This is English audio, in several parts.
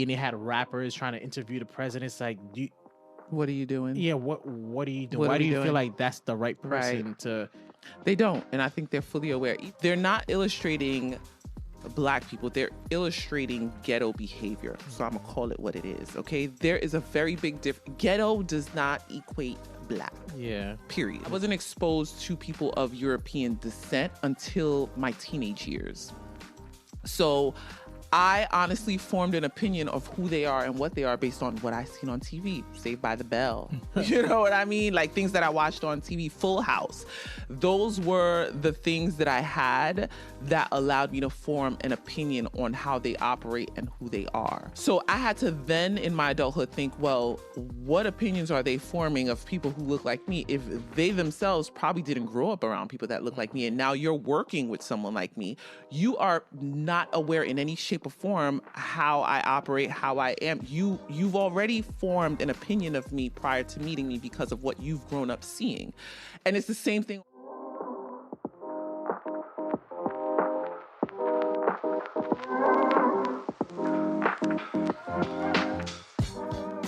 And they had rappers trying to interview the president. It's like, what are you doing? Yeah, what are you doing? Why do you feel like that's the right person to... They don't, and I think they're fully aware. They're not illustrating Black people, they're illustrating ghetto behavior. So I'm gonna call it what it is, okay? There is a very big difference. Ghetto does not equate Black. Yeah. Period. I wasn't exposed to people of European descent until my teenage years. So I honestly formed an opinion of who they are and what they are based on what I seen on TV. Saved by the Bell. You know what I mean? Like things that I watched on TV, Full House. Those were the things that I had that allowed me to form an opinion on how they operate and who they are. So I had to then in my adulthood think, well, what opinions are they forming of people who look like me if they themselves probably didn't grow up around people that look like me, and now you're working with someone like me. You are not aware in any shape or form how I operate, how I am. You've already formed an opinion of me prior to meeting me because of what you've grown up seeing. And it's the same thing.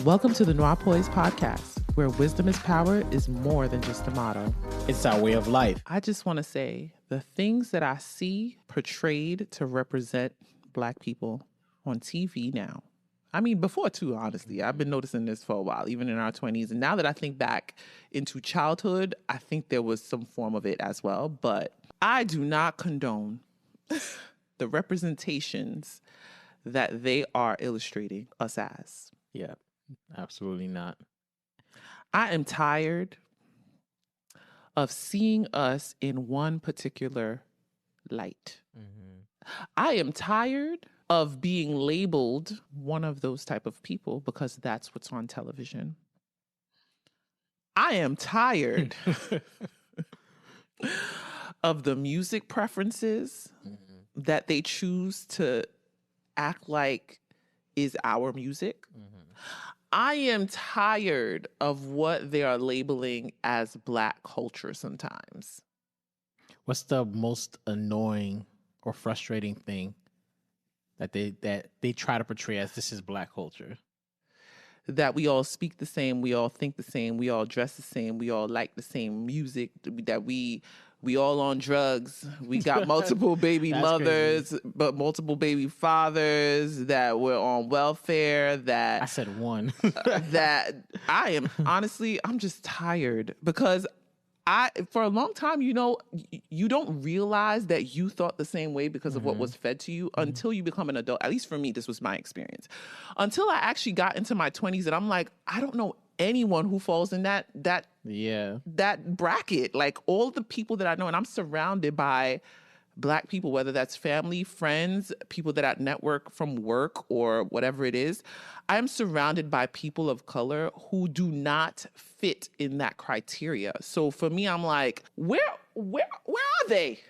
Welcome to the NOIRPOISED podcast, where wisdom is power is more than just a motto. It's our way of life. I just want to say the things that I see portrayed to represent Black people on TV now. I mean, before too, honestly. I've been noticing this for a while, even in our 20s. And now that I think back into childhood, I think there was some form of it as well. But I do not condone the representations that they are illustrating us as. Yeah. Absolutely not. I am tired of seeing us in one particular light. Mm-hmm. I am tired of being labeled one of those type of people because that's what's on television. I am tired of the music preferences that they choose to act like is our music. Mm-hmm. I am tired of what they are labeling as Black culture sometimes. What's the most annoying or frustrating thing that they try to portray as this is Black culture? That we all speak the same, we all think the same, we all dress the same, we all like the same music, that we all on drugs. We got multiple baby mothers, but multiple baby fathers, that we're on welfare, that... I said one. That I am, honestly, I'm just tired because for a long time, you know, you don't realize that you thought the same way because of what was fed to you until you become an adult. At least for me, this was my experience. Until I actually got into my 20s and I'm like, I don't know anyone who falls in that bracket. Like all the people that I know, and I'm surrounded by Black people, whether that's family, friends, people that I network from work or whatever it is. I'm surrounded by people of color who do not fit in that criteria. So for me, I'm like, where are they?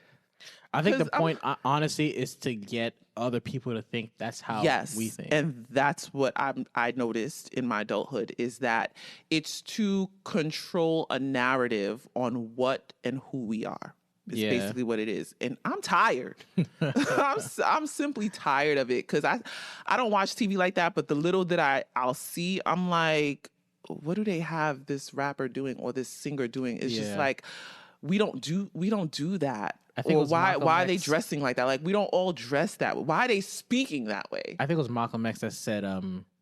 I think the point, honestly, is to get other people to think that's how we think. And that's what I noticed in my adulthood, is that it's to control a narrative on what and who we are. It's basically what it is. And I'm tired. I'm simply tired of it because I don't watch TV like that. But the little that I'll see, I'm like, what do they have this rapper doing or this singer doing? It's just like, we don't do that. I think or why are they dressing like that? Like, we don't all dress that way. Why are they speaking that way? I think it was Malcolm X that said,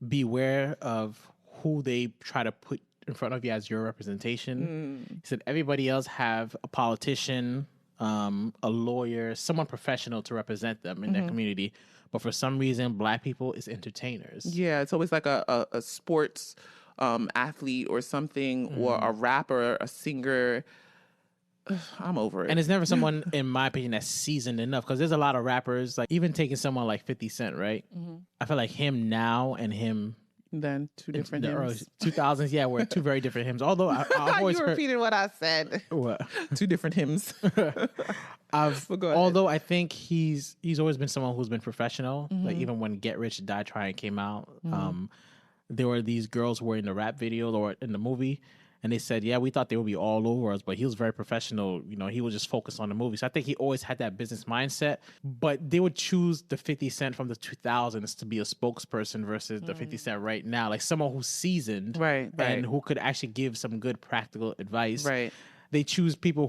beware of who they try to put in front of you as your representation. He said, everybody else have a politician, a lawyer, someone professional to represent them in their community. But for some reason, Black people is entertainers. Yeah, it's always like a sports athlete or something, or a rapper, a singer. I'm over it. And it's never someone, in my opinion, that's seasoned enough. Because there's a lot of rappers, like even taking someone like 50 Cent, right? I feel like him now and him then two different hymns. Early 2000s, we're two very different hymns. Although I've always you repeated what I said. What? Two different hymns. Although I think he's always been someone who's been professional. Like even when Get Rich or Die Trying came out, there were these girls who were in the rap video or in the movie, And they said, yeah, we thought they would be all over us, but he was very professional. You know, he would just focus on the movie. So I think he always had that business mindset. But they would choose the 50 Cent from the 2000s to be a spokesperson versus the 50 Cent right now. Like someone who's seasoned and who could actually give some good practical advice. Right. They choose people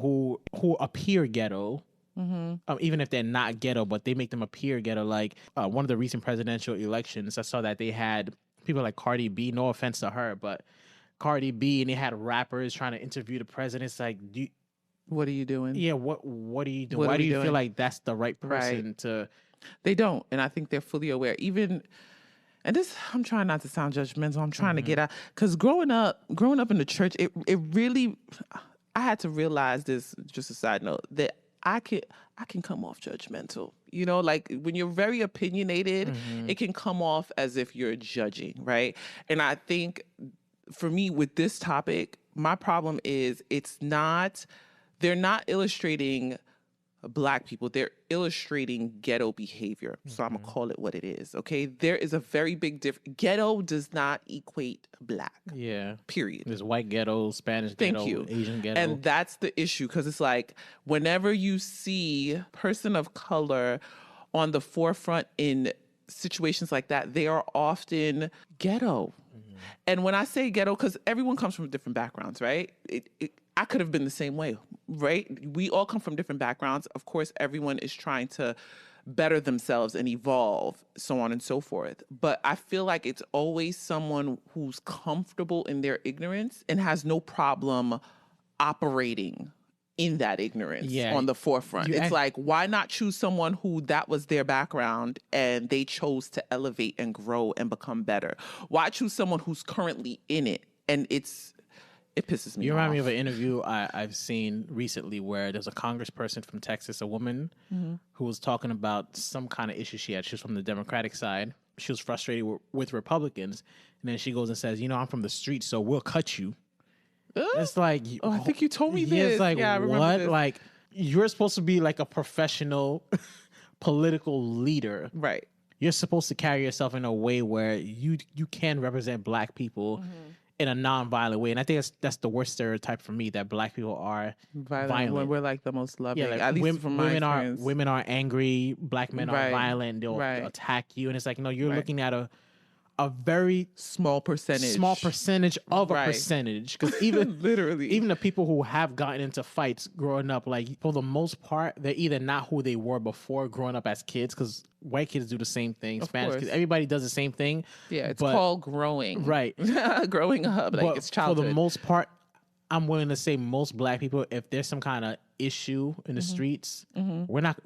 who appear ghetto. Even if they're not ghetto, but they make them appear ghetto. Like one of the recent presidential elections, I saw that they had people like Cardi B, no offense to her, but Cardi B, and they had rappers trying to interview the president. It's like, what are you doing? Yeah, what are you doing? Why do you feel like that's the right person to? They don't, and I think they're fully aware. Even, and this, I'm trying not to sound judgmental. I'm trying to get out, because growing up in the church, it really, I had to realize this. Just a side note, that I can come off judgmental. You know, like when you're very opinionated, it can come off as if you're judging, right? And I think, for me, with this topic, my problem is they're not illustrating Black people. They're illustrating ghetto behavior. So I'm going to call it what it is, okay? There is a very big difference. Ghetto does not equate Black. Yeah. Period. There's white ghetto, Spanish ghetto, Asian ghetto. And that's the issue, because it's like whenever you see person of color on the forefront in situations like that, they are often ghetto. And when I say ghetto, because everyone comes from different backgrounds, right? I could have been the same way, right? We all come from different backgrounds. Of course, everyone is trying to better themselves and evolve, so on and so forth. But I feel like it's always someone who's comfortable in their ignorance and has no problem operating in that ignorance on the forefront. It's like, why not choose someone who that was their background and they chose to elevate and grow and become better? Why choose someone who's currently in it? And it pisses me off. You remind me of an interview I've seen recently where there's a congressperson from Texas, a woman who was talking about some kind of issue she had. She was from the Democratic side. She was frustrated with Republicans. And then she goes and says, I'm from the streets, so we'll cut you. It's like, I think you told me this. It's like, I remember what? this. Like, you're supposed to be like a professional political leader. Right. You're supposed to carry yourself in a way where you can represent Black people in a non-violent way. And I think that's the worst stereotype for me, that Black people are violent. When we're like the most loving. Yeah, like at least from my experience. Women are angry, Black men are violent, they'll attack you. And it's like, no, you're looking at a very small percentage of a percentage, because even literally, even the people who have gotten into fights growing up, like for the most part, they're either not who they were before growing up as kids, because white kids do the same thing, Spanish kids, everybody does the same thing. Yeah, it's called growing, right? Growing up, like but it's childhood. For the most part, I'm willing to say most Black people, if there's some kind of issue in the streets,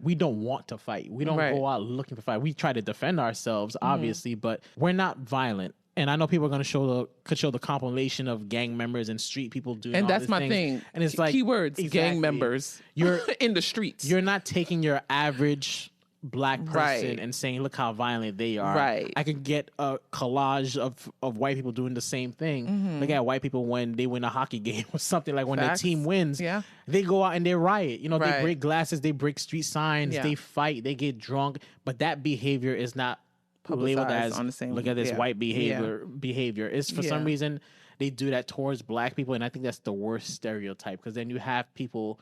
we don't want to fight. We don't go out looking for fight. We try to defend ourselves, obviously, but we're not violent. And I know people are going to could show the compilation of gang members and street people doing and all that's these my things. thing. And it's like keywords, gang members. You're in the streets. You're not taking your average Black person and saying, look how violent they are. Right. I could get a collage of white people doing the same thing. Look at white people when they win a hockey game or something, like when their team wins, they go out and they riot. They break glasses, they break street signs, they fight, they get drunk. But that behavior is not labeled as, on the same, look at this white behavior. It's for some reason they do that towards Black people. And I think that's the worst stereotype, because then you have people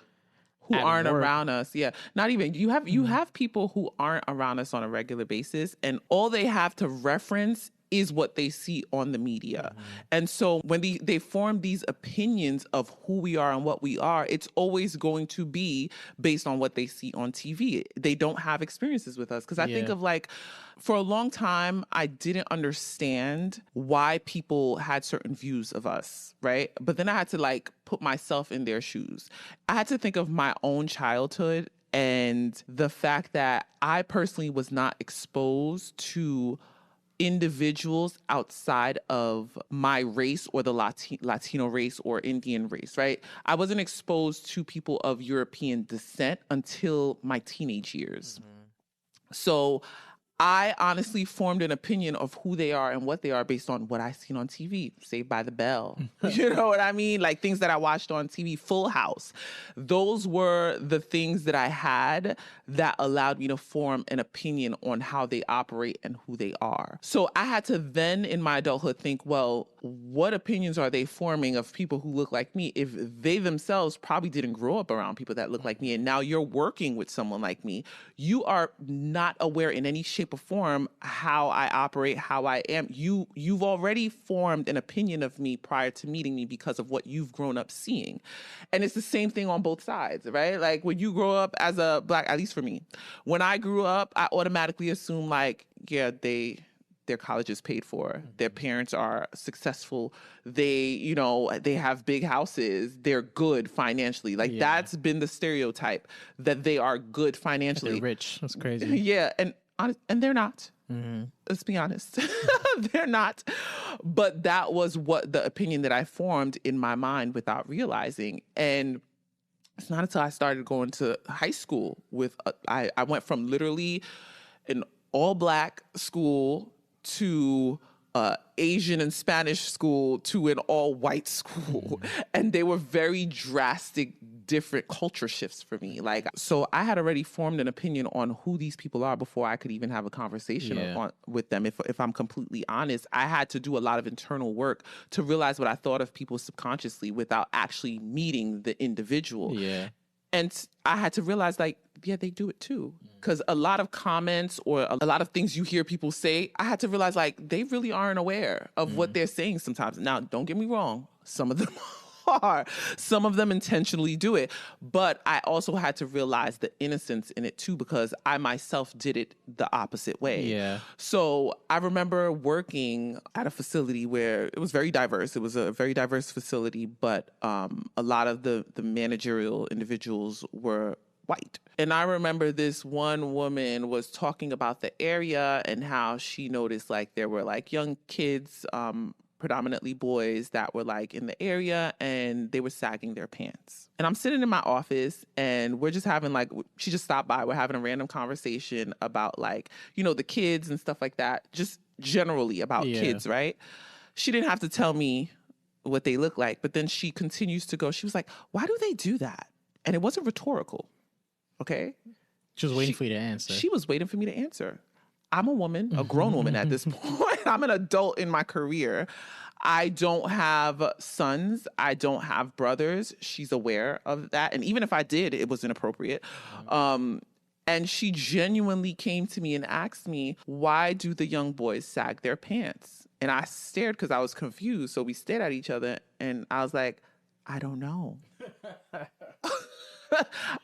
who aren't around us. Yeah. Not even, you have people who aren't around us on a regular basis, and all they have to reference is what they see on the media. And so when they form these opinions of who we are and what we are, it's always going to be based on what they see on TV. They don't have experiences with us. Because I think of, like, for a long time, I didn't understand why people had certain views of us, right? But then I had to, like, put myself in their shoes. I had to think of my own childhood and the fact that I personally was not exposed to individuals outside of my race or the Latino race or Indian race, right? I wasn't exposed to people of European descent until my teenage years. So I honestly formed an opinion of who they are and what they are based on what I seen on TV. Saved by the Bell. You know what I mean? Like things that I watched on TV, Full House. Those were the things that I had that allowed me to form an opinion on how they operate and who they are. So I had to then in my adulthood think, well, what opinions are they forming of people who look like me if they themselves probably didn't grow up around people that look like me? And now you're working with someone like me. You are not aware in any shape or form how I operate, how I am. You've already formed an opinion of me prior to meeting me because of what you've grown up seeing. And it's the same thing on both sides, right? Like when you grow up as a Black, at least for me, when I grew up, I automatically assumed like, yeah, their college is paid for. Their parents are successful. They have big houses. They're good financially. Like that's been the stereotype, that they are good financially. They're rich. That's crazy. Yeah. And they're not. Let's be honest. They're not. But that was what the opinion that I formed in my mind without realizing. And it's not until I started going to high school I went from literally an all Black school to Asian and Spanish school to an all white school. And they were very drastic, different culture shifts for me. Like, so I had already formed an opinion on who these people are before I could even have a conversation with them. If I'm completely honest, I had to do a lot of internal work to realize what I thought of people subconsciously without actually meeting the individual. Yeah. And I had to realize, like, yeah, they do it too. Because a lot of comments or a lot of things you hear people say, I had to realize, like, they really aren't aware of what they're saying sometimes. Now, don't get me wrong. Some of them are. Some of them intentionally do it. But I also had to realize the innocence in it too, because I myself did it the opposite way. Yeah. So I remember working at a facility where it was very diverse. It was a very diverse facility, but a lot of the managerial individuals were white. And I remember this one woman was talking about the area and how she noticed like there were like young kids, predominantly boys, that were like in the area and they were sagging their pants. And I'm sitting in my office and we're just having like, she just stopped by. We're having a random conversation about like, the kids and stuff like that. Just generally about kids, right? She didn't have to tell me what they look like, but then she continues to go, she was like, why do they do that? And it wasn't rhetorical. Okay. She was waiting for you to answer. She was waiting for me to answer. I'm a woman, a grown woman at this point. I'm an adult in my career. I don't have sons. I don't have brothers. She's aware of that. And even if I did, it was inappropriate. And she genuinely came to me and asked me, why do the young boys sag their pants? And I stared because I was confused. So we stared at each other and I was like, I don't know.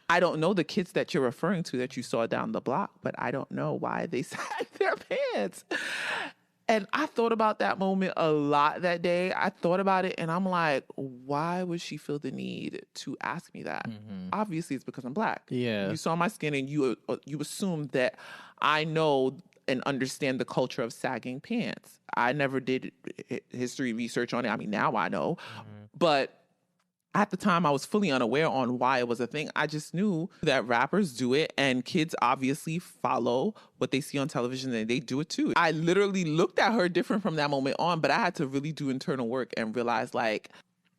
I don't know the kids that you're referring to that you saw down the block, but I don't know why they sag their pants. And I thought about that moment a lot that day. I thought about it and I'm like, why would she feel the need to ask me that? Obviously, it's because I'm Black. Yeah. You saw my skin and you assumed that I know and understand the culture of sagging pants. I never did history research on it. I mean, now I know. But at the time, I was fully unaware on why it was a thing. I just knew that rappers do it and kids obviously follow what they see on television and they do it too. I literally looked at her different from that moment on, but I had to really do internal work and realize like,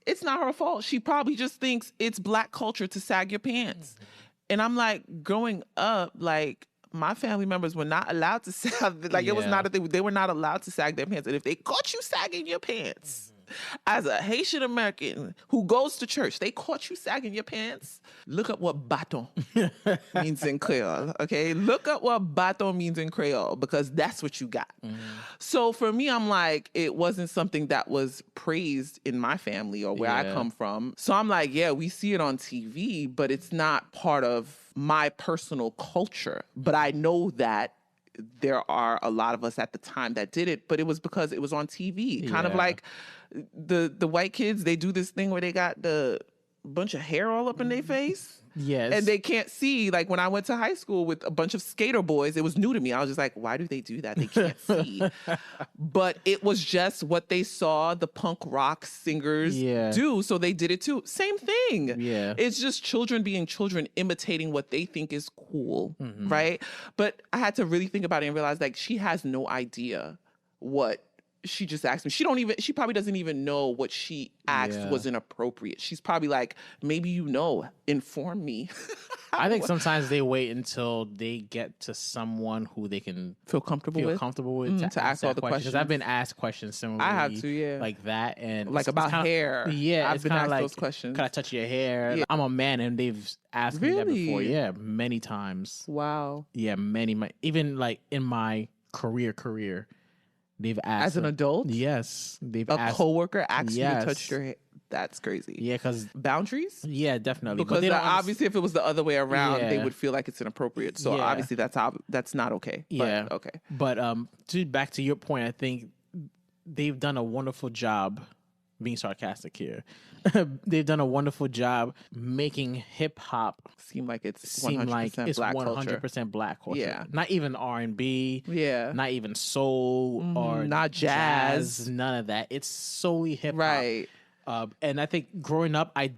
it's not her fault. She probably just thinks it's Black culture to sag your pants. And I'm like, growing up, like, my family members were not allowed to sag, like it was not a thing. They were not allowed to sag their pants. And if they caught you sagging your pants, as a Haitian American who goes to church, they caught you sagging your pants. Look up what bâton means in Creole, okay? Look up what bâton means in Creole because that's what you got. So for me, I'm like, it wasn't something that was praised in my family or where I come from. So I'm like, yeah, we see it on TV, but it's not part of my personal culture. But I know that there are a lot of us at the time that did it, but it was because it was on TV. Kind of like the white kids, they do this thing where they got the bunch of hair all up in their face. Yes. And they can't see. Like when I went to high school with a bunch of skater boys, it was new to me. I was just like, why do they do that? They can't see. But it was just what they saw the punk rock singers do. So they did it too. Same thing. Yeah. It's just children being children imitating what they think is cool. Right. But I had to really think about it and realize like she has no idea what she just asked me. She probably doesn't even know what she asked was inappropriate. She's probably like, maybe inform me. I think sometimes they wait until they get to someone who they can feel comfortable with to ask all the questions. Because I've been asked questions similarly. I have to, like that, and like about hair. Yeah, I've been asked those questions. Can I touch your hair? Yeah. I'm a man, and they've asked me that before. Yeah, many times. Wow. Yeah, many. Even like in my career. They've asked as an adult. Yes, they've asked. A coworker asked you to touch your hair. That's crazy. Yeah, because boundaries. Yeah, definitely. Because obviously, if it was the other way around, they would feel like it's inappropriate. So obviously, that's not okay. Yeah, but, okay. But back to your point, I think they've done a wonderful job. Being sarcastic here, they've done a wonderful job making hip hop seem like it's 100% black culture. Yeah, not even R&B. Yeah, not even soul or not jazz. None of that. It's solely hip hop. Right. And I think growing up, I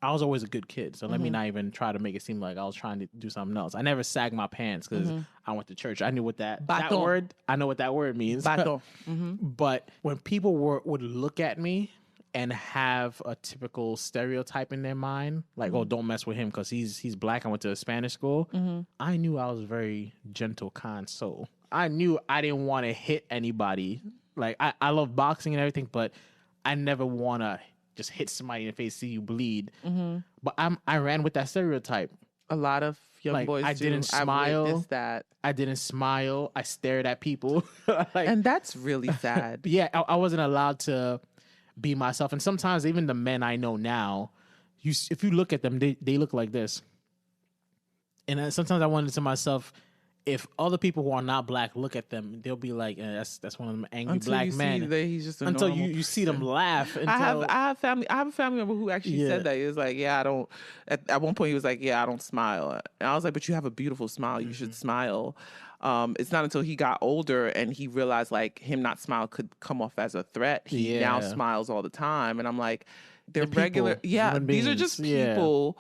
was always a good kid. So let me not even try to make it seem like I was trying to do something else. I never sagged my pants because I went to church. I knew what that word. I know what that word means. But when people would look at me and have a typical stereotype in their mind, like, oh, don't mess with him because he's black. I went to a Spanish school. I knew I was a very gentle, kind soul. I knew I didn't want to hit anybody. Like, I love boxing and everything, but I never want to just hit somebody in the face, see you bleed. But I ran with that stereotype. A lot of young boys do. I didn't smile. I've witnessed that. I didn't smile. I stared at people. And that's really sad. Yeah, I wasn't allowed to be myself. And sometimes even the men I know now, if you look at them, they look like this. And sometimes I wonder to myself, if other people who are not black look at them, they'll be like, "That's one of them angry black men." He's just until you see them laugh. I have a family member who actually said that. He was like, "Yeah, I don't." At one point, he was like, "Yeah, I don't smile." And I was like, "But you have a beautiful smile. You should smile." It's not until he got older and he realized like him not smile could come off as a threat. He now smiles all the time, and I'm like, they're regular. People, yeah, these are just people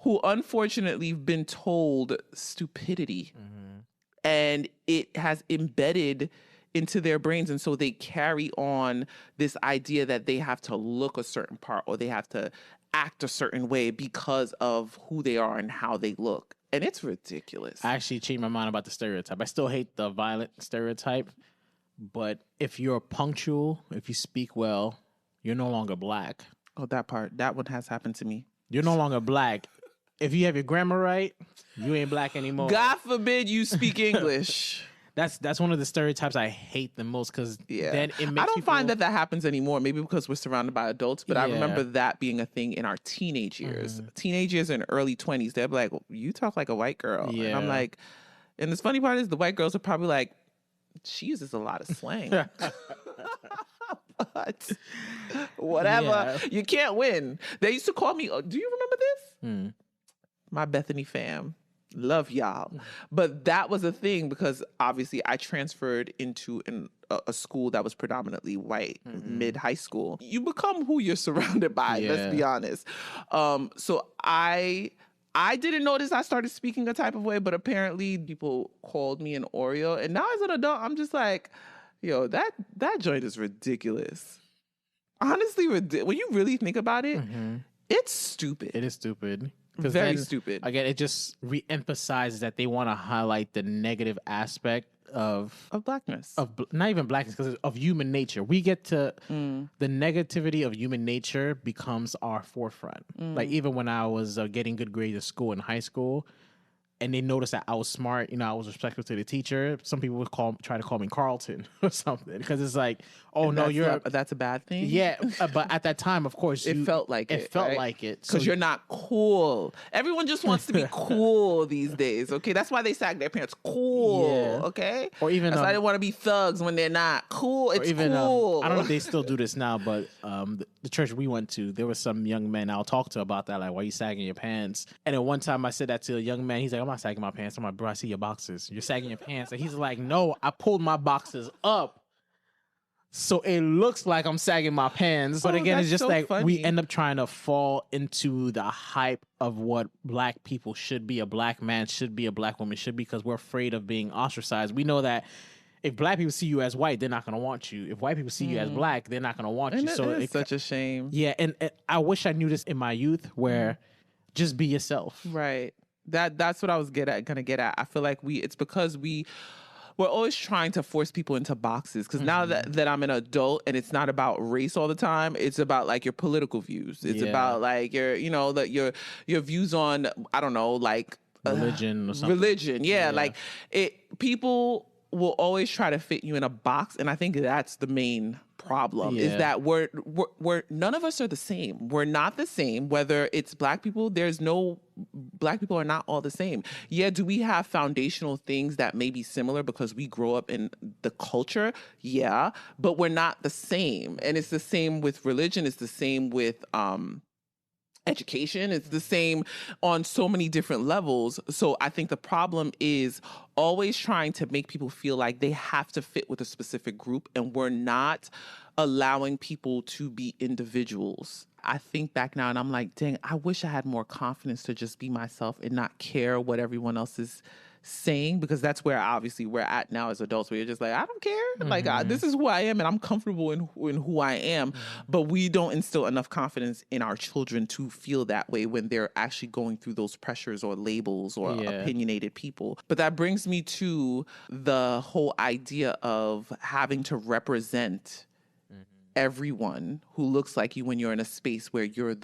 who unfortunately have been told stupidity. And it has embedded into their brains. And so they carry on this idea that they have to look a certain part or they have to act a certain way because of who they are and how they look. And it's ridiculous. I actually changed my mind about the stereotype. I still hate the violent stereotype. But if you're punctual, if you speak well, you're no longer black. Oh, that one has happened to me. You're no longer black. If you have your grammar right, you ain't black anymore. God forbid you speak English. That's one of the stereotypes I hate the most because then it makes I don't find that happens anymore. Maybe because we're surrounded by adults, but I remember that being a thing in our teenage years. Teenage years and early 20s, they're like, well, you talk like a white girl. Yeah. And I'm like, and the funny part is the white girls are probably like, she uses a lot of slang. But whatever. You can't win. They used to call me, do you remember this? My Bethany fam. Love y'all. But that was a thing because obviously I transferred into a school that was predominantly white, mid-high school. You become who you're surrounded by, let's be honest. So I didn't notice I started speaking a type of way, but apparently people called me an Oreo. And now as an adult, I'm just like, yo, that joint is ridiculous. Honestly, when you really think about it, it's stupid. It is stupid. Very stupid. Again, it just re-emphasizes that they want to highlight the negative aspect of blackness. Not even blackness, because of human nature. We get to the negativity of human nature becomes our forefront. Like even when I was getting good grades at school in high school, and they noticed that I was smart, I was respectful to the teacher. Some people would try to call me Carlton or something because it's like, oh no, that's a bad thing. Yeah, but at that time, of course, it felt like it. It felt like it because you're not cool. Everyone just wants to be cool these days. Okay, that's why they sag their pants. Cool. Yeah. Okay, or even that's why they want to be thugs when they're not cool. It's cool. I don't know if they still do this now, but the church we went to, there were some young men I'll talk to about that, like, why are you sagging your pants? And at one time I said that to a young man. He's like, I'm not sagging my pants. I'm like, bro, I see your boxers. You're sagging your pants. And he's like, no, I pulled my boxers up so it looks like I'm sagging my pants. But again, it's just so like funny. We end up trying to fall into the hype of what black people should be, a black man should be, a black woman should be, because we're afraid of being ostracized. We know that if black people see you as white, they're not going to want you. If white people see you as black, they're not going to want you. So it's such a shame. Yeah, and I wish I knew this in my youth, where just be yourself. Right. That's what I was gonna get at. I feel like it's because we're always trying to force people into boxes. Because now that I'm an adult, and it's not about race all the time, it's about like your political views. It's about like your views on, I don't know, like religion or something. Religion, yeah. Like people will always try to fit you in a box, and I think that's the main problem is that we're none of us are the same. We're not the same. Whether it's black people, black people are not all the same. Yeah, do we have foundational things that may be similar because we grow up in the culture? Yeah, but we're not the same. And it's the same with religion. It's the same with education. It's the same on so many different levels. So I think the problem is always trying to make people feel like they have to fit with a specific group, and we're not allowing people to be individuals. I think back now and I'm like, dang, I wish I had more confidence to just be myself and not care what everyone else is saying, because that's where obviously we're at now as adults, where you're just like, I don't care. Like, this is who I am, and I'm comfortable in who I am. But we don't instill enough confidence in our children to feel that way when they're actually going through those pressures or labels or opinionated people. But that brings me to the whole idea of having to represent everyone who looks like you when you're in a space where you're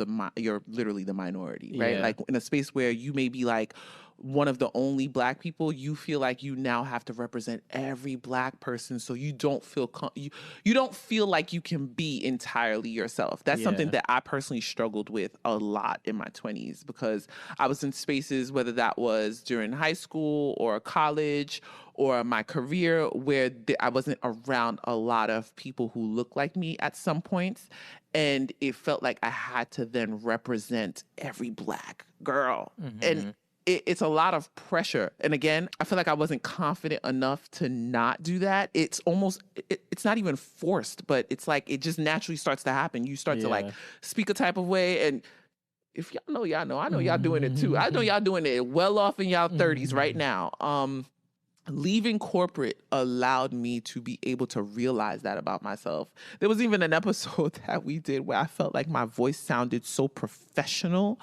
literally the minority, right? Like in a space where you may be like one of the only black people, you feel like you now have to represent every black person, so you don't feel you don't feel like you can be entirely yourself. That's something that I personally struggled with a lot in my 20s, because I was in spaces, whether that was during high school or college or my career, where I wasn't around a lot of people who looked like me at some points. And it felt like I had to then represent every black girl. And it's a lot of pressure. And again, I feel like I wasn't confident enough to not do that. It's almost, it's not even forced, but it's like it just naturally starts to happen. You start to like speak a type of way. And if y'all know, y'all know. I know y'all doing it too. I know y'all doing it well off in y'all 30s right now. Leaving corporate allowed me to be able to realize that about myself. There was even an episode that we did where I felt like my voice sounded so professional.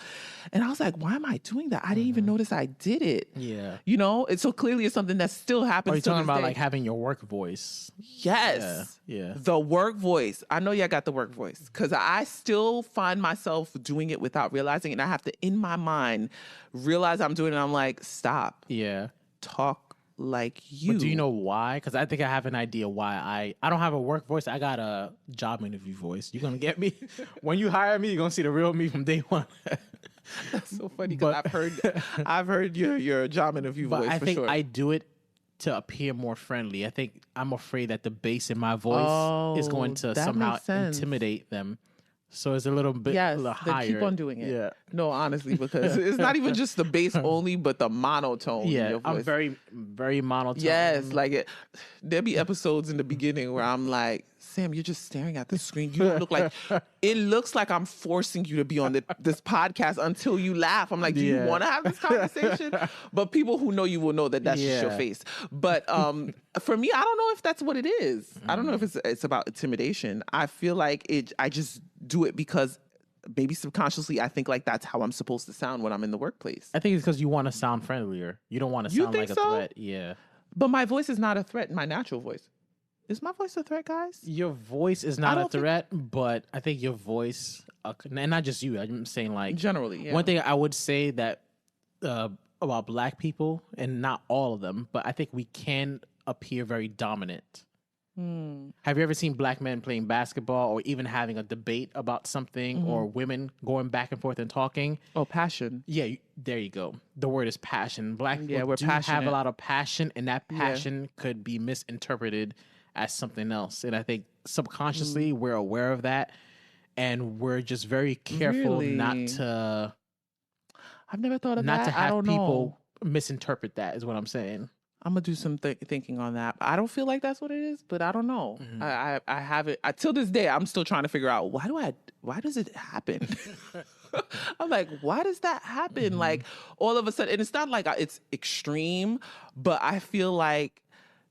And I was like, why am I doing that? I didn't even notice I did it. Yeah. You know, and so clearly it's something that still happens. Are you talking about like having your work voice? Yes. Yeah. The work voice. I know y'all got the work voice, because I still find myself doing it without realizing it. And I have to, in my mind, realize I'm doing it. And I'm like, stop. Yeah. Talk like you. But do you know why? Because I think I have an idea why I don't have a work voice. I got a job interview voice. You're gonna get me when you hire me. You're gonna see the real me from day one. That's so funny, because I've heard your job interview voice. I for think sure. I do it to appear more friendly. I think I'm afraid that the bass in my voice is going to somehow intimidate them. So it's a little bit higher. Keep on doing it. Yeah. No, honestly, because it's not even just the bass only, but the monotone in your voice. I'm very, very monotone. Yes, like there'll be episodes in the beginning where I'm like, Sam, you're just staring at the screen. You don't look like, it looks like I'm forcing you to be on this podcast until you laugh. I'm like, do you want to have this conversation? But people who know you will know that that's just your face. But for me, I don't know if that's what it is. I don't know if it's about intimidation. I feel like I just do it because maybe subconsciously I think like that's how I'm supposed to sound when I'm in the workplace. I think it's because you want to sound friendlier. You don't want to sound like a threat. Yeah. But my voice is not a threat, my natural voice. Is my voice a threat, guys? Your voice is not a threat, but I think your voice, and not just you, I'm saying like... Generally, yeah. One thing I would say that about black people, and not all of them, but I think we can appear very dominant. Have you ever seen black men playing basketball or even having a debate about something, or women going back and forth and talking? Oh, passion. Yeah, there you go. The word is passion. Black people we're do passionate. have a lot of passion, and that passion could be misinterpreted as something else. And I think subconsciously we're aware of that, and we're just very careful not to... I've never thought of not that. to have people misinterpret that, is what I'm saying. I'm gonna do some thinking on that. I don't feel like that's what it is, but I don't know. I have it. Till this day, I'm still trying to figure out why does it happen? I'm like, why does that happen? Like all of a sudden, and it's not like it's extreme, but I feel like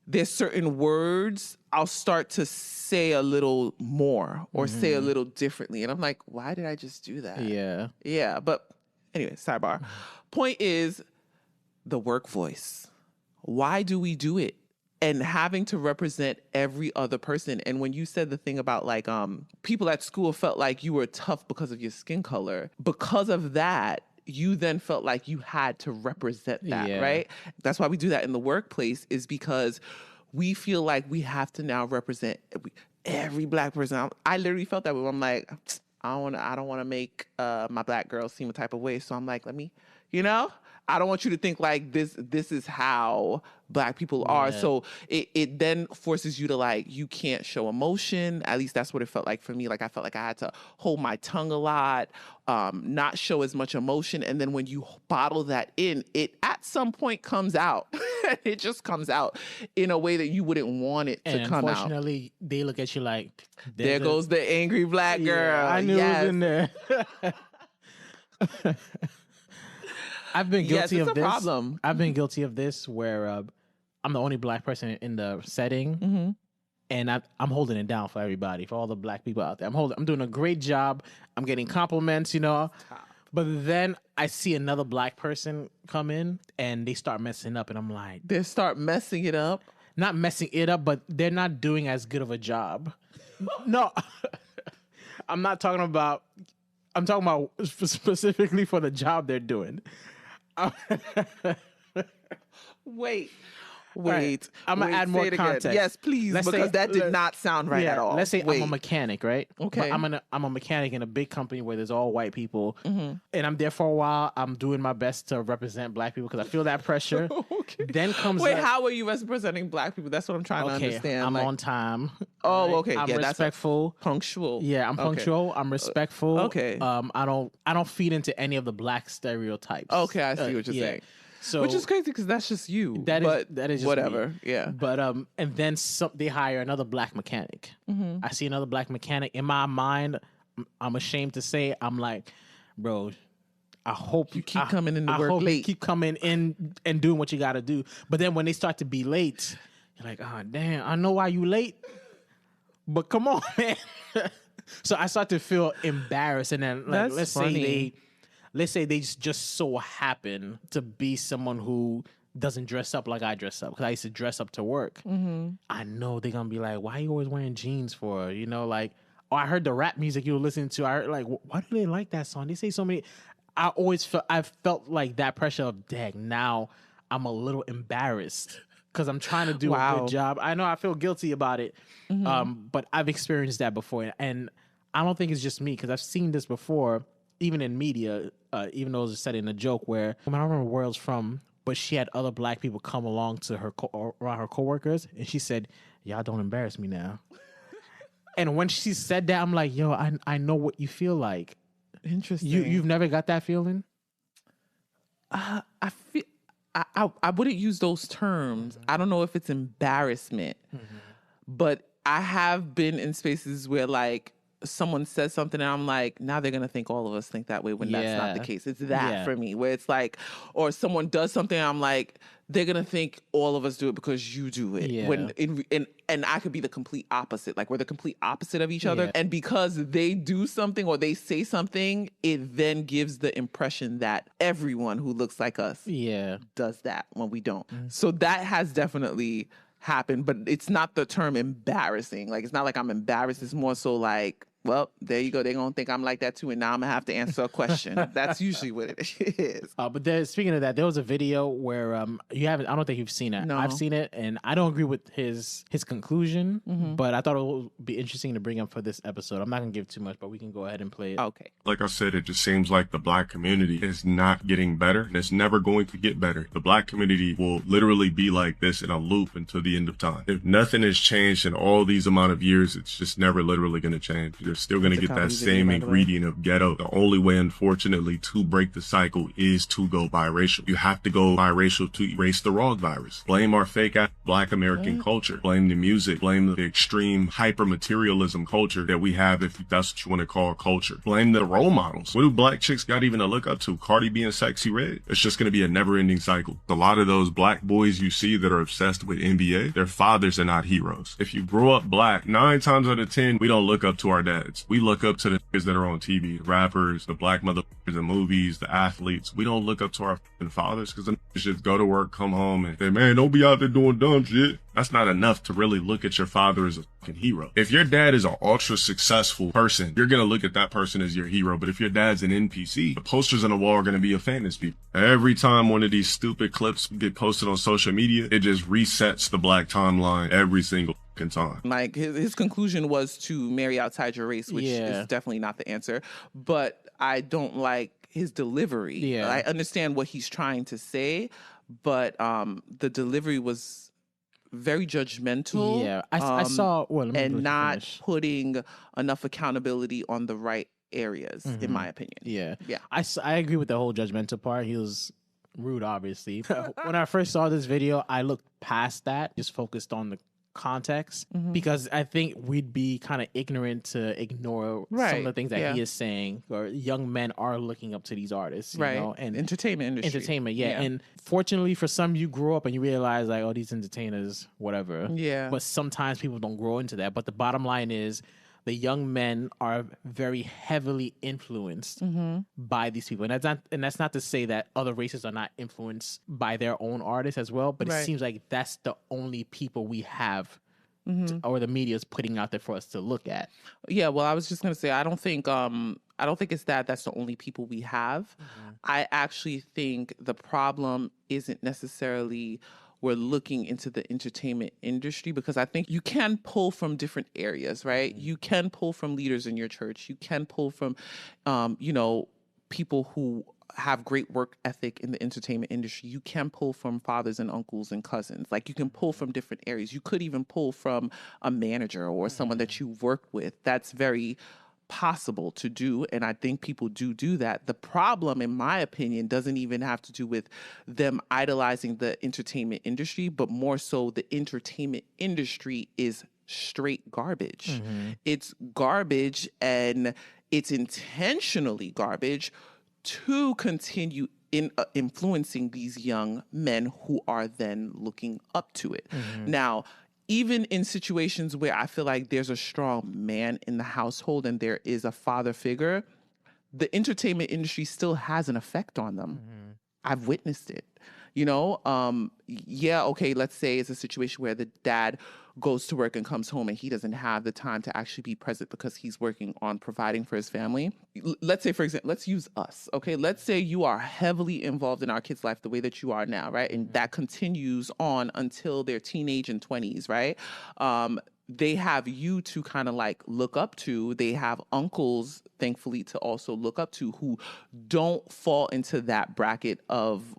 there's certain words I'll start to say a little more or say a little differently. And I'm like, why did I just do that? Yeah. Yeah. But anyway, sidebar. Point is the work voice. Why do we do it? And having to represent every other person. And when you said the thing about like people at school felt like you were tough because of your skin color, because of that, you then felt like you had to represent that, right? That's why we do that in the workplace, is because we feel like we have to now represent every Black person. I literally felt that way. I'm like, I don't want to make my Black girl seem a type of way. So I'm like, let me, I don't want you to think like this is how Black people are. So it then forces you to like, you can't show emotion. At least that's what it felt like for me. Like I felt like I had to hold my tongue a lot, not show as much emotion. And then when you bottle that in, it at some point comes out. It just comes out in a way that you wouldn't want it to come out. Unfortunately, they look at you like, there goes the angry Black girl. I knew it was in there. I've been guilty of this. Problem. I've been guilty of this where I'm the only Black person in the setting, and I'm holding it down for everybody, for all the Black people out there. I'm doing a great job. I'm getting compliments, But then I see another Black person come in and they start messing up, and I'm like, they start messing it up. Not messing it up, but they're not doing as good of a job. No, I'm talking about specifically for the job they're doing. Wait. Right. I'm going to add more context. Yes, please, because that did not sound right at all. Let's say I'm a mechanic, right? Okay. But I'm a mechanic in a big company where there's all white people, and I'm there for a while. I'm doing my best to represent Black people because I feel that pressure. Okay. Then comes how are you representing Black people? That's what I'm trying to understand. I'm on time. Oh, okay. I'm respectful. Punctual. Yeah, I'm punctual. I'm respectful. Okay. I don't feed into any of the Black stereotypes. Okay, I see what you're saying. So, which is crazy because that's just you. That is just whatever. Me. Yeah. But and then they hire another Black mechanic. I see another Black mechanic. In my mind, I'm ashamed to say, I'm like, bro, I hope you keep coming in to work late. You keep coming in and doing what you got to do. But then when they start to be late, you're like, oh damn, I know why you late, but come on, man. So I start to feel embarrassed, and then like, let's say they just so happen to be someone who doesn't dress up like I dress up, because I used to dress up to work. I know they're going to be like, why are you always wearing jeans for? Like, oh, I heard the rap music you were listening to. I heard, like, why do they like that song? They say so many. I felt like that pressure of, dang, now I'm a little embarrassed because I'm trying to do a good job. I know I feel guilty about it, but I've experienced that before. And I don't think it's just me, because I've seen this before, even in media, even though it was said in a joke where, I don't remember where it was from, but she had other Black people come along to her around her coworkers, and she said, y'all don't embarrass me now. And when she said that, I'm like, yo, I know what you feel like. Interesting. You've never got that feeling? I feel I wouldn't use those terms. I don't know if it's embarrassment, but I have been in spaces where like someone says something and I'm like, now they're gonna think all of us think that way when that's not the case. It's that for me, where it's like, or someone does something and I'm like, they're gonna think all of us do it because you do it. When and I could be the complete opposite. Like we're the complete opposite of each other. And because they do something or they say something, it then gives the impression that everyone who looks like us does that when we don't. So that has definitely happened, but it's not the term embarrassing. Like, it's not like I'm embarrassed. It's more so like, well, there you go. They're going to think I'm like that too. And now I'm going to have to answer a question. That's usually what it is. But speaking of that, there was a video where I don't think you've seen it. No. I've seen it, and I don't agree with his conclusion, but I thought it would be interesting to bring up for this episode. I'm not going to give too much, but we can go ahead and play it. Okay. Like I said, it just seems like the Black community is not getting better, and it's never going to get better. The Black community will literally be like this in a loop until the end of time. If nothing has changed in all these amount of years, it's just never literally going to change. There's still going to get that same ingredient of ghetto. The only way, unfortunately, to break the cycle is to go biracial. You have to go biracial to erase the raw virus. Blame our fake Black American culture. Blame the music. Blame the extreme hyper materialism culture that we have, if that's what you want to call culture. Blame the role models. What do Black chicks got even to look up to? Cardi B and Sexy Red. It's just going to be a never ending cycle. A lot of those Black boys you see that are obsessed with NBA, their fathers are not heroes. If you grow up Black, 9 times out of 10, we don't look up to our dads. We look up to the niggas that are on TV, the rappers, the Black motherfuckers in movies, the athletes. We don't look up to our fathers because the niggas just go to work, come home, and say, man, don't be out there doing dumb shit. That's not enough to really look at your father as a fucking hero. If your dad is an ultra successful person, you're going to look at that person as your hero. But if your dad's an NPC, the posters on the wall are going to be a fantasy. Every time one of these stupid clips get posted on social media, it just resets the Black timeline every single time. Like his conclusion was to marry outside your race, which is definitely not the answer. But I don't like his delivery. Yeah. I understand what he's trying to say, but the delivery was very judgmental. Yeah, I saw and not putting enough accountability on the right areas, in my opinion. Yeah. I agree with the whole judgmental part. He was rude, obviously. When I first saw this video, I looked past that, just focused on the context, because I think we'd be kind of ignorant to ignore some of the things that he is saying, or young men are looking up to these artists, you know, and entertainment industry. And fortunately for some, you grow up and you realize like, oh, these entertainers, whatever. Yeah. But sometimes people don't grow into that. But the bottom line is, the young men are very heavily influenced by these people, and that's not to say that other races are not influenced by their own artists as well. But it seems like that's the only people we have, or the media is putting out there for us to look at. Yeah, well, I was just gonna say I don't think it's that's the only people we have. I actually think the problem isn't necessarily we're looking into the entertainment industry, because I think you can pull from different areas, right? You can pull from leaders in your church. You can pull from, people who have great work ethic in the entertainment industry. You can pull from fathers and uncles and cousins. Like, you can pull from different areas. You could even pull from a manager or someone that you've worked with. That's very possible to do, and I think people do that. The problem, in my opinion, doesn't even have to do with them idolizing the entertainment industry, but more so the entertainment industry is straight garbage. It's garbage, and it's intentionally garbage to continue in influencing these young men who are then looking up to it. Now, even in situations where I feel like there's a strong man in the household and there is a father figure, the entertainment industry still has an effect on them. I've witnessed it. Okay, let's say it's a situation where the dad goes to work and comes home and he doesn't have the time to actually be present because he's working on providing for his family. Let's say, for example, let's use us, okay? Let's say you are heavily involved in our kids' life the way that you are now, right? And that continues on until their teenage and 20s, right? They have you to kind of like look up to. They have uncles, thankfully, to also look up to, who don't fall into that bracket of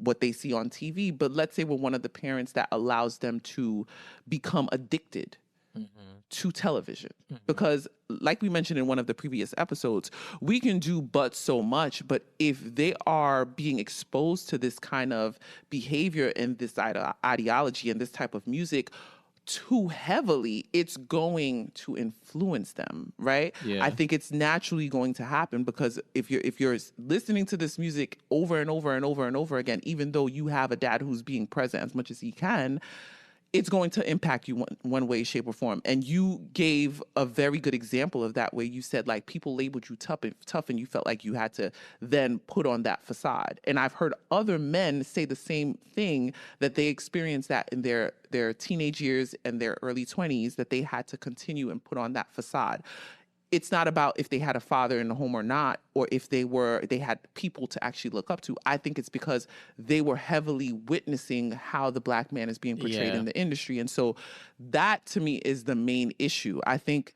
what they see on TV. But let's say we're one of the parents that allows them to become addicted to television. Because, like we mentioned in one of the previous episodes, we can do but so much. But if they are being exposed to this kind of behavior and this ideology and this type of music too heavily, it's going to influence them, right? Yeah. I think it's naturally going to happen, because if you're listening to this music over and over and over and over again, even though you have a dad who's being present as much as he can, it's going to impact you one way, shape, or form. And you gave a very good example of that, where you said, like, people labeled you tough and you felt like you had to then put on that facade. And I've heard other men say the same thing, that they experienced that in their teenage years and their early 20s, that they had to continue and put on that facade. It's not about if they had a father in the home or not, or if they had people to actually look up to. I think it's because they were heavily witnessing how the Black man is being portrayed in the industry. And so that, to me, is the main issue, I think.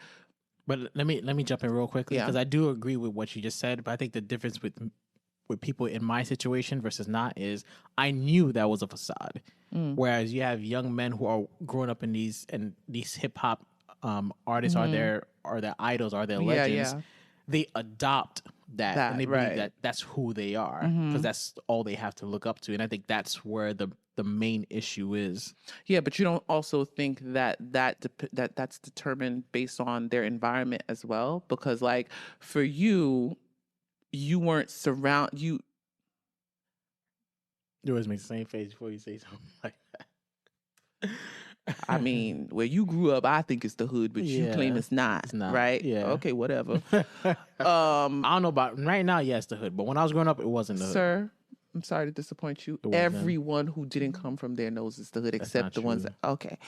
But let me jump in real quickly, because I do agree with what you just said. But I think the difference with people in my situation versus not is, I knew that was a facade. Whereas you have young men who are growing up in these hip hop artists are their idols, are their legends, they adopt that and they believe that that's who they are because that's all they have to look up to. And I think that's where the main issue is. Yeah, but you don't also think that's determined based on their environment as well? Because like for you weren't you always make the same face before you say something like that. I mean, where you grew up, I think it's the hood, but you claim it's not, right? Yeah. Okay, whatever. I don't know about right now. Yes, the hood, but when I was growing up, it wasn't the hood. Sir, I'm sorry to disappoint you. Everyone who didn't come from there knows it's the hood, except the ones that, okay.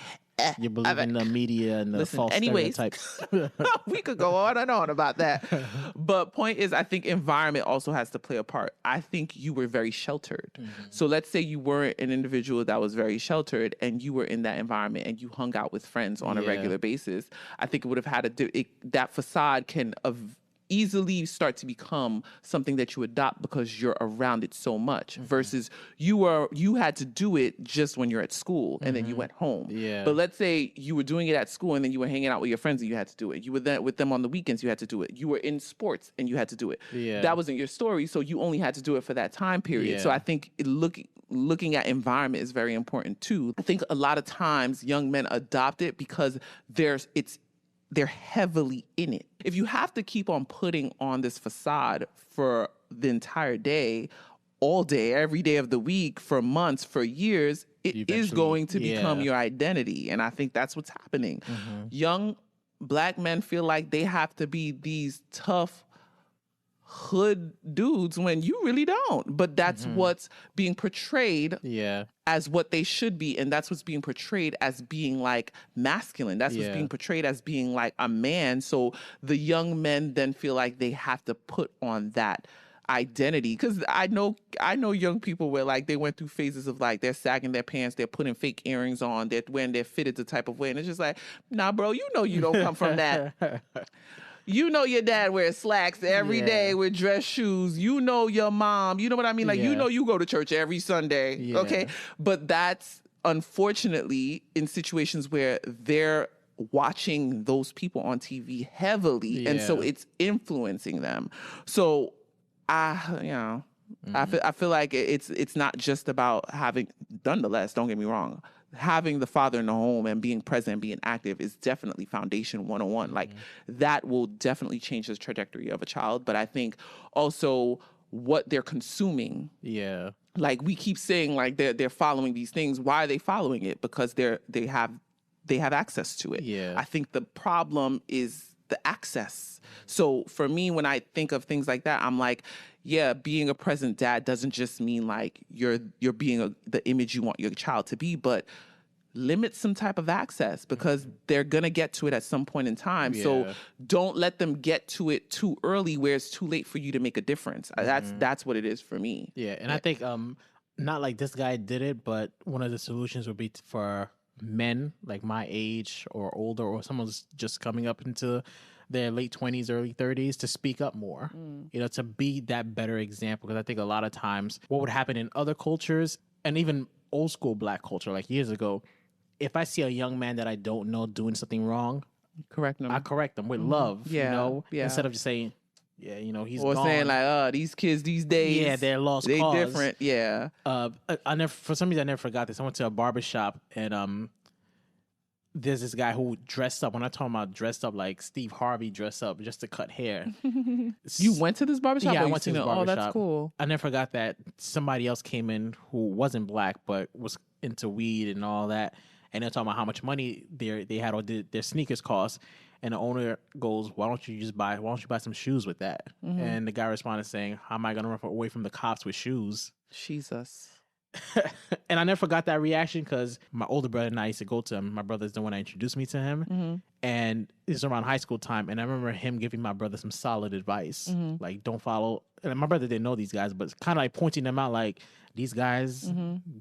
You believe in the media and the false stereotypes. We could go on and on about that. But point is, I think environment also has to play a part. I think you were very sheltered. So let's say you weren't an individual that was very sheltered and you were in that environment and you hung out with friends on a regular basis. I think it would have had to do that facade can easily start to become something that you adopt because you're around it so much versus you had to do it just when you're at school and then you went home. But let's say you were doing it at school and then you were hanging out with your friends and you had to do it. You were there with them on the weekends, you had to do it. You were in sports and you had to do it. That wasn't your story, so you only had to do it for that time period. So I think looking at environment is very important too. I think a lot of times young men adopt it because they're heavily in it. If you have to keep on putting on this facade for the entire day, all day, every day of the week, for months, for years, it is going to become your identity. And I think that's what's happening. Young Black men feel like they have to be these tough hood dudes when you really don't. But that's what's being portrayed as what they should be. And that's what's being portrayed as being like masculine. That's what's being portrayed as being like a man. So the young men then feel like they have to put on that identity. Because I know young people where like they went through phases of like they're sagging their pants, they're putting fake earrings on, they're wearing their fitted the type of way. And it's just like, nah, bro, you know you don't come from that. You know your dad wears slacks every day with dress shoes. You know your mom. You know what I mean? Like, you know you go to church every Sunday. Okay? But that's unfortunately in situations where they're watching those people on TV heavily. And so it's influencing them. So, I feel like it's not just about having, nonetheless, don't get me wrong, having the father in the home and being present, being active is definitely foundation 101. Like that will definitely change the trajectory of a child. But I think also what they're consuming. Yeah. Like we keep saying like they're following these things. Why are they following it? Because they have access to it. Yeah. I think the problem is the access. So for me, when I think of things like that, I'm like, yeah, being a present dad doesn't just mean like you're being the image you want your child to be, but limit some type of access because they're going to get to it at some point in time. Yeah. So don't let them get to it too early where it's too late for you to make a difference. That's what it is for me. Yeah. And I think not like this guy did it, but one of the solutions would be for men like my age or older or someone's just coming up into their late 20s, early 30s to speak up more, you know, to be that better example. Because I think a lot of times what would happen in other cultures and even old school Black culture, like years ago, if I see a young man that I don't know doing something wrong, I correct them with love, you know, instead of just saying, yeah, you know, he's or gone. Saying like, oh, these kids these days, yeah, they're lost cause. They different, yeah. For some reason, I never forgot this. I went to a barbershop and there's this guy who dressed up. When I talk about dressed up, like Steve Harvey dressed up just to cut hair. You went to this barbershop? Yeah, I went to this barbershop. Oh, that's cool. I never forgot that somebody else came in who wasn't Black but was into weed and all that. And they're talking about how much money they had or their sneakers cost. And the owner goes, why don't you buy some shoes with that? Mm-hmm. And the guy responded saying, how am I going to run away from the cops with shoes? Jesus. And I never forgot that reaction because my older brother and I used to go to him. My brother's the one that introduced me to him. Mm-hmm. And it's around high school time. And I remember him giving my brother some solid advice. Mm-hmm. Like, don't follow. And my brother didn't know these guys, but kind of like pointing them out like, these guys,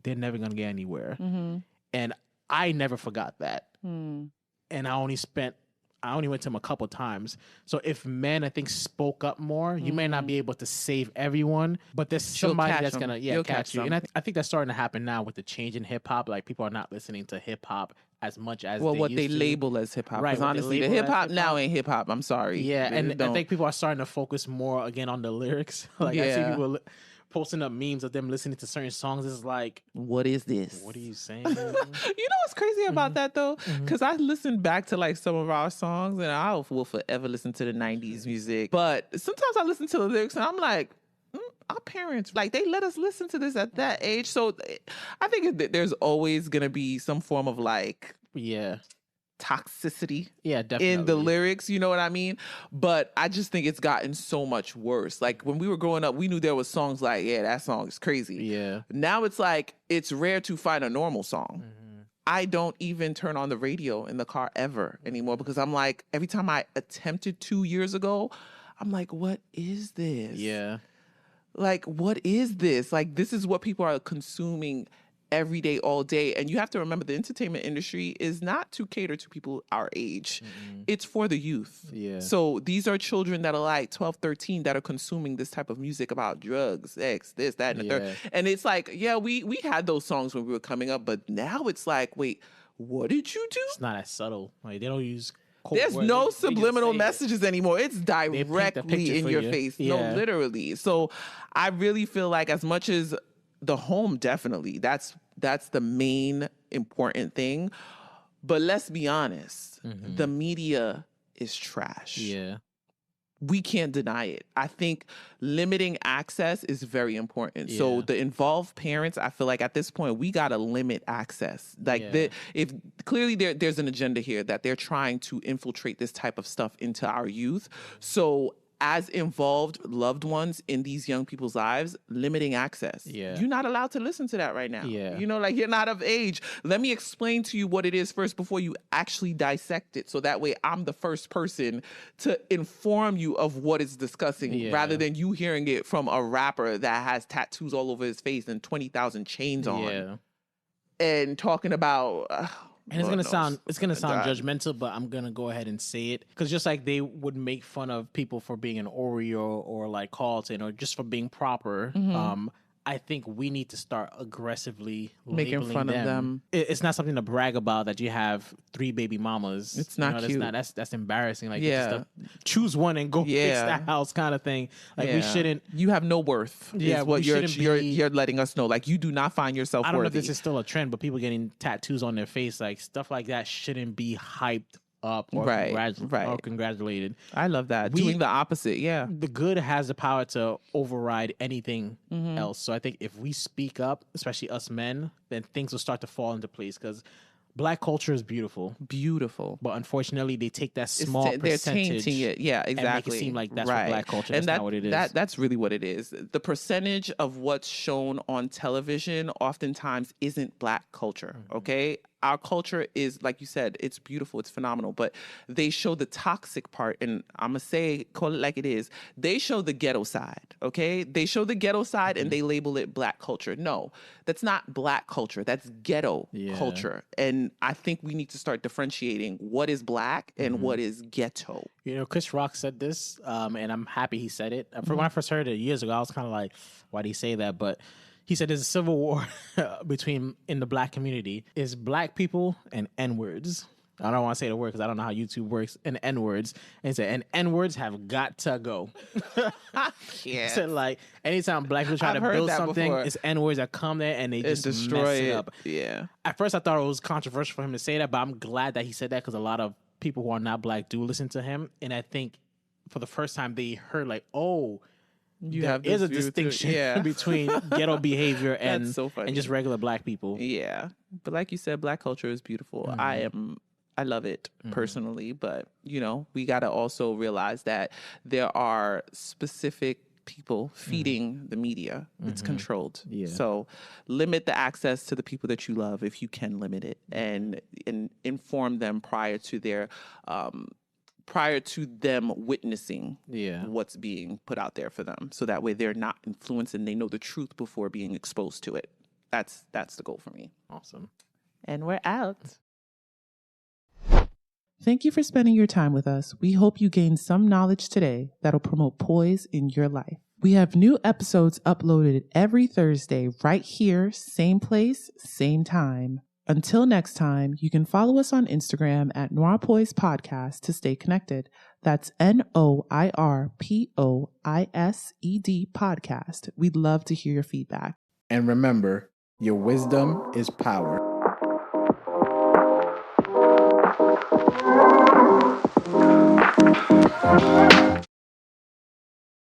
they're never going to get anywhere. Mm-hmm. And I never forgot that. Mm. And I only went to him a couple times. So if men, I think, spoke up more, you may not be able to save everyone, but there's somebody that's going to catch you. And I think that's starting to happen now with the change in hip hop. Like people are not listening to hip hop as much as what used they to. label as hip hop. Right, Because what they honestly, the label hip as hop hip-hop. now ain't hip hop. I'm sorry. Yeah, They and I don't- think people are starting to focus more again on the lyrics. Like I see Yeah. people posting up memes of them listening to certain songs. It's like, what is this? what are you saying? You know what's crazy about that though? Because I listened back to like some of our songs, and I will forever listen to the 90s music. But sometimes I listen to the lyrics and I'm like, our parents, like, they let us listen to this at that age. So I think that there's always going to be some form of like Yeah, toxicity yeah, definitely in the lyrics, you know what I mean? But I just think it's gotten so much worse. Like when we were growing up, we knew there was songs like, yeah, that song is crazy. Yeah, Now it's like, it's rare to find a normal song. I don't even turn on the radio in the car ever anymore because I'm like, every time I attempted 2 years ago, I'm like, what is this? yeah, Like, what is this? Like, this is what people are consuming every day, all day. And you have to remember the entertainment industry is not to cater to people our age. It's for the youth. Yeah. So these are children that are like 12, 13 that are consuming this type of music about drugs, sex, this, that, and the third. And it's like, yeah, we had those songs when we were coming up, but now it's like, wait, what did you do? it's not as subtle. Like they don't use code There's words. no They just subliminal say it. messages anymore. It's paint the picture directly in for your you. face. Yeah. No, literally. So I really feel like as much as the home, definitely, that's the main important thing. But let's be honest, the media is trash. Yeah, We can't deny it. I think limiting access is very important. So Yeah. the involved parents, I feel like at this point, we got to limit access. Like Yeah. if clearly there's an agenda here that they're trying to infiltrate this type of stuff into our youth. So as involved loved ones in these young people's lives, limiting access. Yeah. You're not allowed to listen to that right now. Yeah. You know, like you're not of age. Let me explain to you what it is first before you actually dissect it. So that way I'm the first person to inform you of what it's discussing Yeah. rather than you hearing it from a rapper that has tattoos all over his face and 20,000 chains on yeah. and talking about... And it's Lord sound knows. judgmental, but I'm gonna go ahead and say it because just like they would make fun of people for being an Oreo or like Carlton or just for being proper, I think we need to start aggressively Making labeling fun of them. It's not something to brag about that you have 3 baby mamas. It's not cute. That's embarrassing. Like Yeah. choose one and go fix Yeah. that house kind of thing. Like we Yeah. shouldn't. You have no worth. Yeah, is what we you're shouldn't be- you're letting us know. Like you do not find yourself I don't know if worthy. this is still a trend, but people getting tattoos on their face, like stuff like that, shouldn't be hyped up or, Right, or right. congratulated. I love that. Doing the opposite. Yeah. The good has the power to override anything Mm-hmm. else. So I think if we speak up, especially us men, then things will start to fall into place because Black culture is beautiful, Beautiful. but unfortunately they take that It's small they're percentage tainting it. Yeah, exactly. and make it seem like that's what Black culture is. And That's not what it is. That's really what it is. The percentage of what's shown on television oftentimes isn't Black culture. Mm-hmm. Okay. Our culture is, like you said, it's beautiful, it's phenomenal, but they show the toxic part, and I'm gonna say, call it like it is. They show the ghetto side, okay? They show the ghetto side and they label it Black culture. No, that's not Black culture. That's ghetto Yeah. culture. And I think we need to start differentiating what is Black and what is ghetto. You know, Chris Rock said this, and I'm happy he said it. When I first heard it years ago, I was kind of like, why did he say that? But he said there's a civil war in the Black community. Is Black people and N-words. I don't want to say the word because I don't know how YouTube works. And N-words. And he said, and N-words have got to go. Yeah. So like, anytime Black people try I've to heard build that something, before. it's N-words that come there and they just destroy mess it it. up. Yeah. At first, I thought it was controversial for him to say that, but I'm glad that he said that because a lot of people who are not Black do listen to him. And I think for the first time, they heard like, oh, there is a distinction Yeah. between ghetto behavior and, so funny. and just regular Black people. Yeah. But like you said, Black culture is beautiful. I love it personally, but you know, we got to also realize that there are specific people feeding the media. It's controlled. Yeah. So limit the access to the people that you love if you can limit it, and inform them prior to them witnessing Yeah. what's being put out there for them. So that way they're not influenced and they know the truth before being exposed to it. That's the goal for me. Awesome. And we're out. Thank you for spending your time with us. We hope you gained some knowledge today that'll promote poise in your life. We have new episodes uploaded every Thursday right here, same place, same time. Until next time, you can follow us on Instagram at NOIRPOISED Podcast to stay connected. That's NOIRPOISED Podcast. We'd love to hear your feedback. And remember, your wisdom is power.